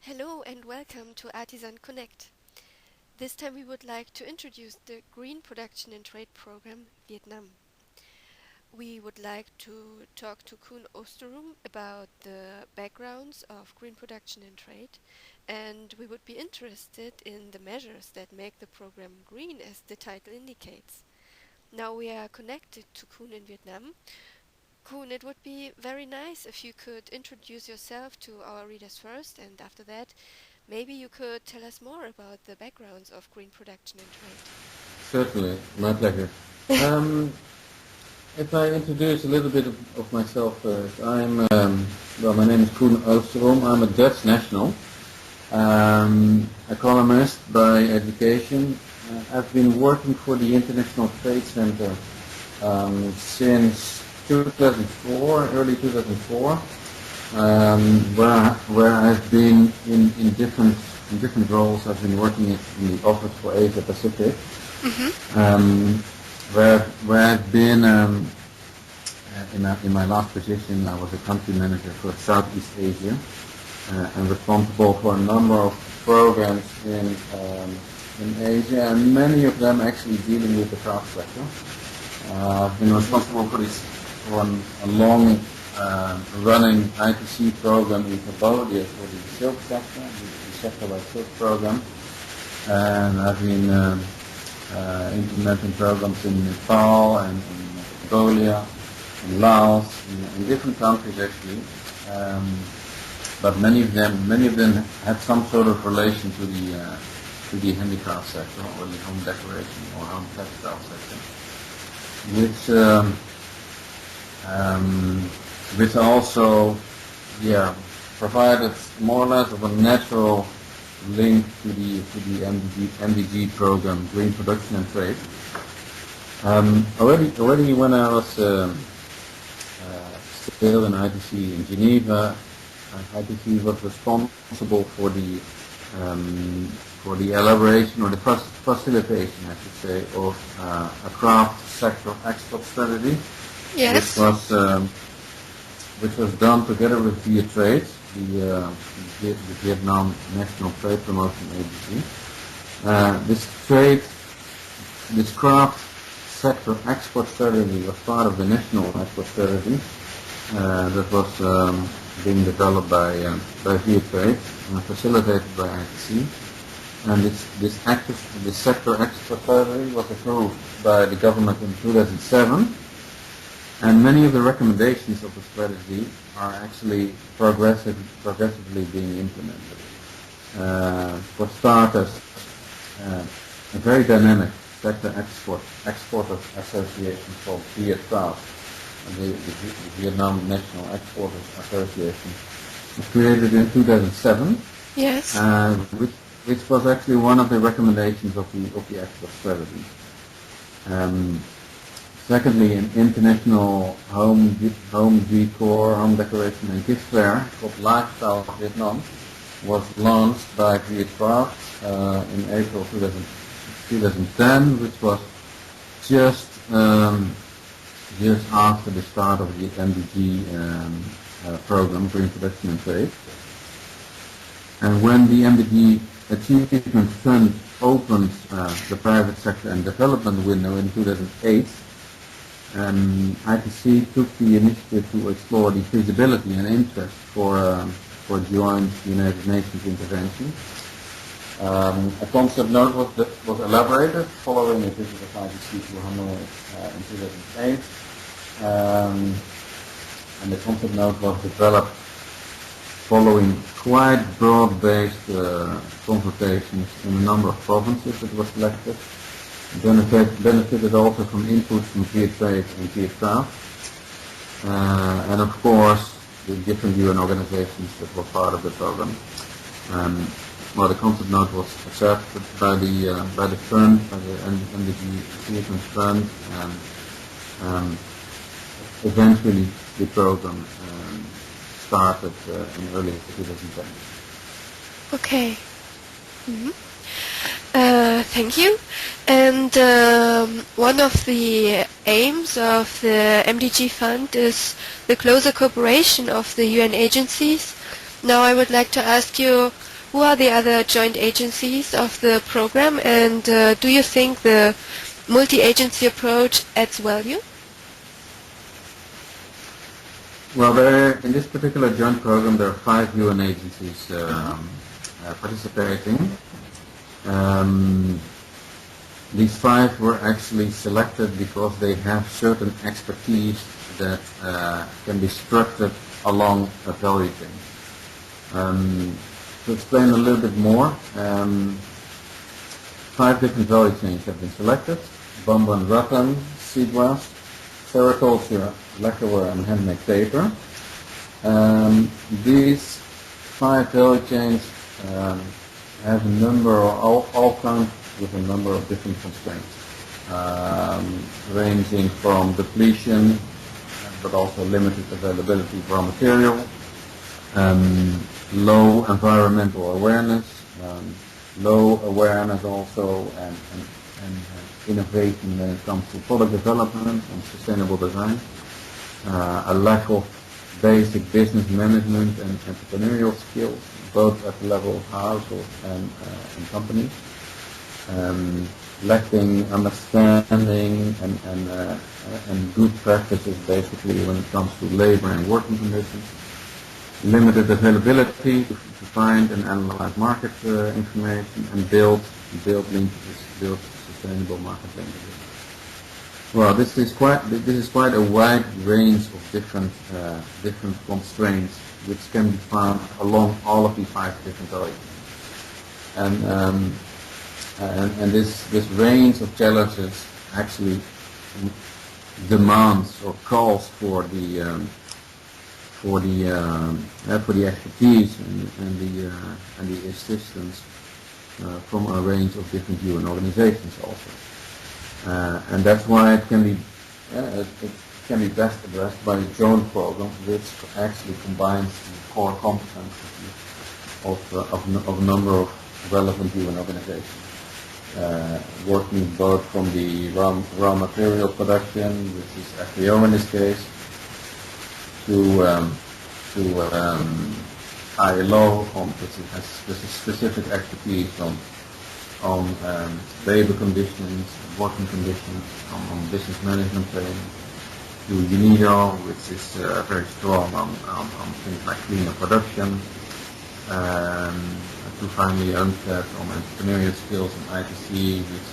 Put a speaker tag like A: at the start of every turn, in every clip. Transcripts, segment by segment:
A: Hello and welcome to ArtisanConnect. This time we would like to introduce the Green Production and Trade Program Vietnam. We would like to talk to Koen Oosterom about the backgrounds of green production and trade, and we would be interested in the measures that make the program green, as the title indicates. Now we are connected to Koen in Vietnam. Koen, it would be very nice if you could introduce yourself to our readers first, and after that, maybe you could tell us more about the backgrounds of green production and
B: Certainly, my pleasure. Um, if I introduce a little bit of myself first, my name is Koen Oosterom. I'm a Dutch national, economist by education. I've been working for the International Trade Center since 2004, early 2004, where I've been in different roles. I've been working in the Office for Asia Pacific, where I've been in my last position. I was a country manager for Southeast Asia and responsible for a number of programs in Asia, and many of them actually dealing with the craft sector. I've been responsible for a long running ITC program in Cambodia for the silk sector, the sector-wide silk program, and I've been implementing programs in Nepal and in Mongolia, in Laos, in different countries actually. But many of them had some sort of relation to the handicraft sector or the home decoration or home textile sector, which also provided more or less of a natural link to the MDG program, Green Production and Trade. Already when I was still in ITC in Geneva, ITC was responsible for the elaboration or the facilitation, I should say, of a craft sector export strategy,
A: Yes.
B: which was done together with Viettrade, the Vietnam National Trade Promotion Agency. This craft sector export strategy was part of the national export strategy that was being developed by Viettrade and facilitated by ITC. And this sector export strategy was approved by the government in 2007. And many of the recommendations of the strategy are actually progressively being implemented. For starters, a very dynamic sector exporters association called Viettrade, the Vietnam National Exporters Association, was created in 2007.
A: Yes.
B: Which was actually one of the recommendations of the export strategy. Secondly, an international home decor, home decoration and gift fair called Lifestyle Vietnam was launched by Viettrade in April 2010, which was just after the start of the MDG program, Green Production and Trade. And when the MDG Achievement Fund opened the private sector and development window in 2008, ITC took the initiative to explore the feasibility and interest for joint United Nations intervention. A concept note was elaborated following a visit of ITC to Hanoi in 2008, and the concept note was developed following quite broad-based consultations in a number of provinces that were selected. Benefited also from input from Viettrade and Viettrade, and of course the different UN organizations that were part of the program. The concept note was accepted by the fund, by the MDG Achievement Fund, and eventually the program started in early 2010.
A: Okay. Thank you. And one of the aims of the MDG Fund is the closer cooperation of the UN agencies. Now I would like to ask you, Who are the other joint agencies of the program, and do you think the multi-agency approach adds value?
B: Well, in this particular joint program, there are 5 UN agencies participating. Um, these 5 were actually selected because they have certain expertise that can be structured along a value chain. To explain a little bit more, 5 different value chains have been selected: bamboo and rattan, seagrass, sericulture, lacquerware, and handmade paper. These 5 value chains have a number, all come with a number of different constraints, ranging from depletion, but also limited availability of raw material, low environmental awareness, low awareness also, and innovation when it comes to product development and sustainable design, a lack of basic business management and entrepreneurial skills, both at the level of household and companies, lacking understanding and good practices basically when it comes to labor and working conditions, limited availability to find and analyze market information, and build linkages, build sustainable market linkages. Well, this is quite a wide range of different constraints which can be found along all of these 5 different areas. And this range of challenges actually demands or calls for the expertise and the assistance from a range of different UN organizations also. And that's why it can be best addressed by a joint program which actually combines the core competencies of a number of relevant UN organizations, working both from the raw material production, which is FAO in this case, to ILO, which has specific expertise on labor conditions, working conditions, on business management training, to UNIDO, which is very strong on things like cleaner production, to finally UNCTAD on entrepreneurial skills, and ITC, which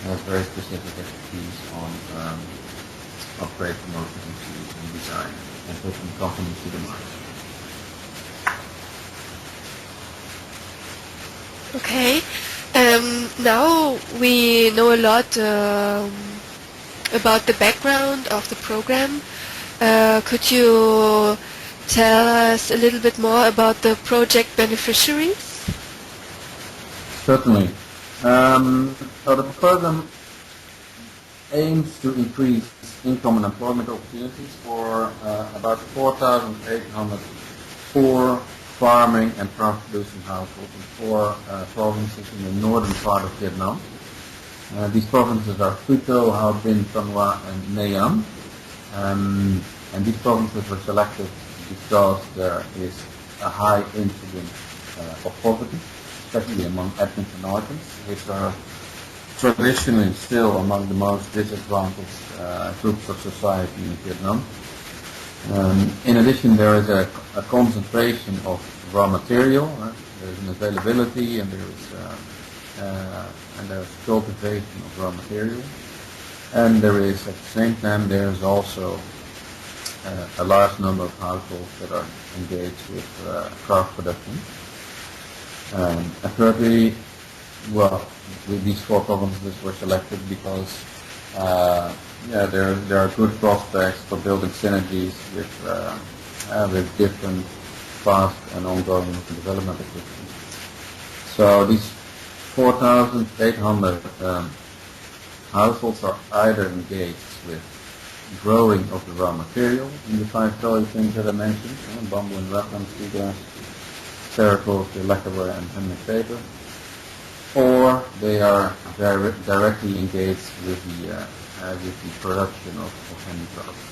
B: has very specific expertise on trade promotion and design and taking companies to the market.
A: Okay. Now we know a lot about the background of the program. Could you tell us a little bit more about the project beneficiaries?
B: Certainly. So the program aims to increase income and employment opportunities for about 4,800 poor farming and crop-producing households in 4 provinces in the northern part of Vietnam. These provinces are Phu Tho, Hao Binh, Thanh Hoa, and Nay Am. And these provinces were selected because there is a high incidence of poverty, especially among ethnic minorities, which are traditionally still among the most disadvantaged groups of society in Vietnam. In addition, there is a concentration of raw material. There is an availability, and there is cultivation of raw material. And there is, at the same time, there is also a large number of households that are engaged with craft production. And thirdly, well, these 4 provinces were selected because there are good prospects for building synergies with different fast and ongoing development activities. So these 4,800 households are either engaged with growing of the raw material in the 5 value chains that I mentioned, bamboo and rattan, seagrass, sericulture, lacquerware, and handmade paper, or they are directly engaged with the production of handicrafts.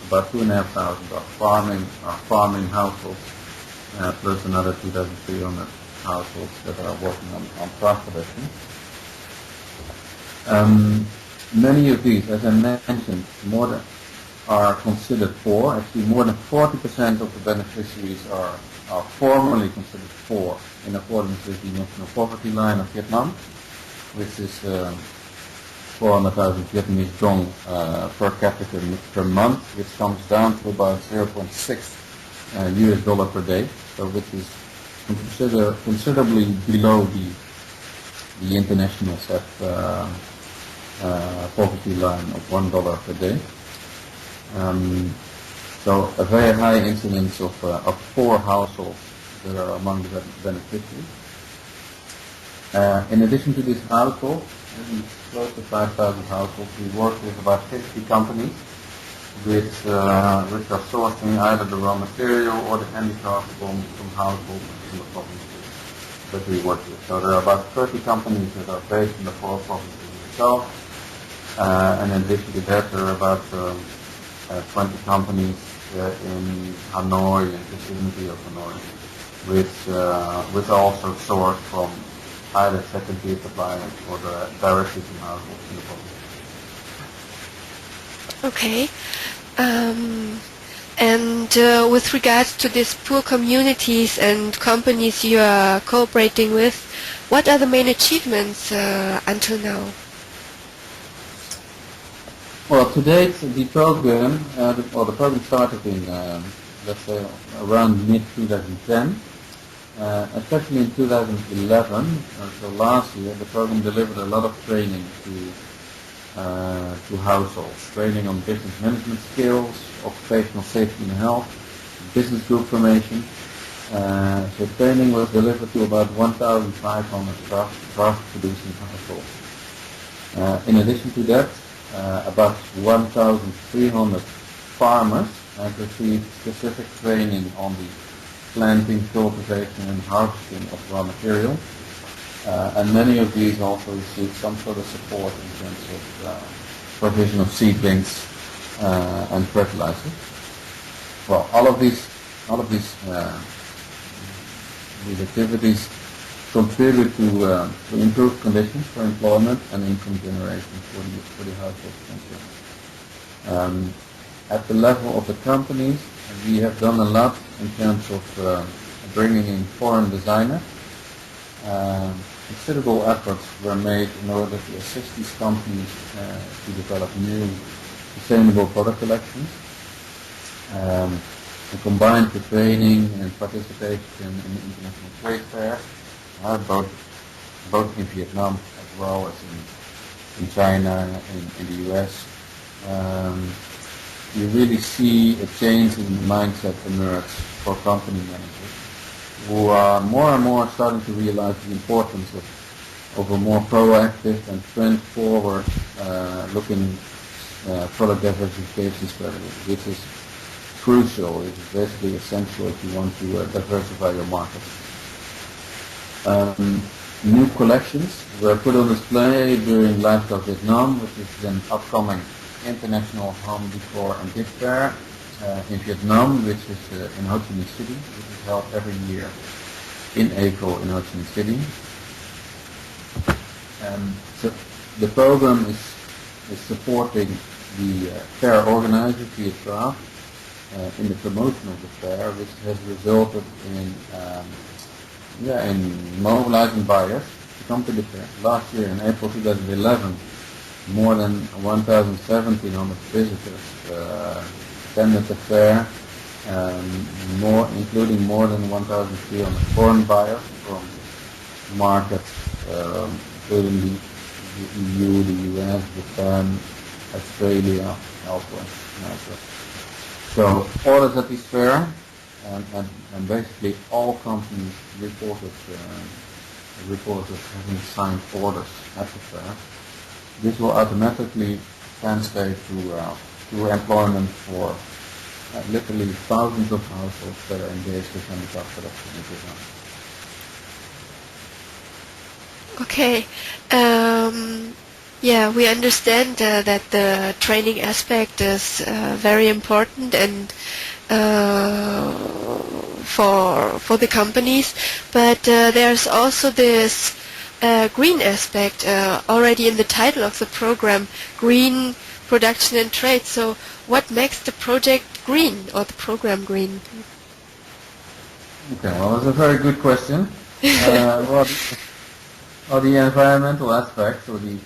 B: About 2,500 are farming households, plus another 2,300 households that are working on craft production. Many of these, as I mentioned, are considered poor. Actually, more than 40% of the beneficiaries are formally considered poor in accordance with the national poverty line of Vietnam, which is 400,000 Vietnamese dong per capita per month, which comes down to about 0.6 US dollar per day, so which is considerably below the international set poverty line of $1 per day. So a very high incidence of poor households that are among the beneficiaries. In addition to this household, close to 5,000 households, we work with about 50 companies which are sourcing either the raw material or the handicraft from households in the provinces that we work with. So there are about 30 companies that are based in the 4 provinces itself, and in addition to that there are about 20 companies in Hanoi and the vicinity of Hanoi, which are also sourced from either second-tier suppliers or directly from households in the province.
A: Okay. And with regards to these poor communities and companies you are cooperating with, what are the main achievements until now?
B: Well, to date, the program, the program started in, let's say, around mid-2010. Especially in 2011, so last year, the program delivered a lot of training to households, training on business management skills, occupational safety and health, business group formation. So training was delivered to about 1,500 craft producing households. In addition to that, about 1,300 farmers have received specific training on the planting, cultivation and harvesting of raw material. And many of these also receive some sort of support in terms of provision of seedlings and fertilizers. Well, all of these activities contribute to improved conditions for employment and income generation for the households concerned. At the level of the companies, we have done a lot in terms of bringing in foreign designers. Considerable efforts were made in order to assist these companies to develop new sustainable product collections. And combined with training and participation in international trade fairs, both in Vietnam as well as in China, in the US. You really see a change in mindset emerge for company managers who are more and more starting to realize the importance of a more proactive and trend-forward looking product diversification strategy, which is crucial. It is basically essential if you want to diversify your market. New collections were put on display during Livestock Vietnam, which is an upcoming International Home Decor and Gift Fair in Vietnam, which is in Ho Chi Minh City, which is held every year in April in Ho Chi Minh City. So the program is supporting the fair organizer, be it craft, in the promotion of the fair, which has resulted in mobilizing buyers to come to the fair. Last year, in April 2011, more than 1,700 visitors attended the fair, including more than 1,300 foreign buyers from markets including the EU, the US, Japan, Australia, elsewhere. So orders at this fair, and basically all companies reported having signed orders at the fair. This will automatically translate to employment for literally thousands of households that are engaged with handicraft production in Vietnam.
A: Okay. Yeah, we understand that the training aspect is very important, and for the companies, but there's also this green aspect already in the title of the program, Green Production and Trade. So what makes the project green or the program green?
B: Okay, well, that's a very good question. Well, the environmental aspects or the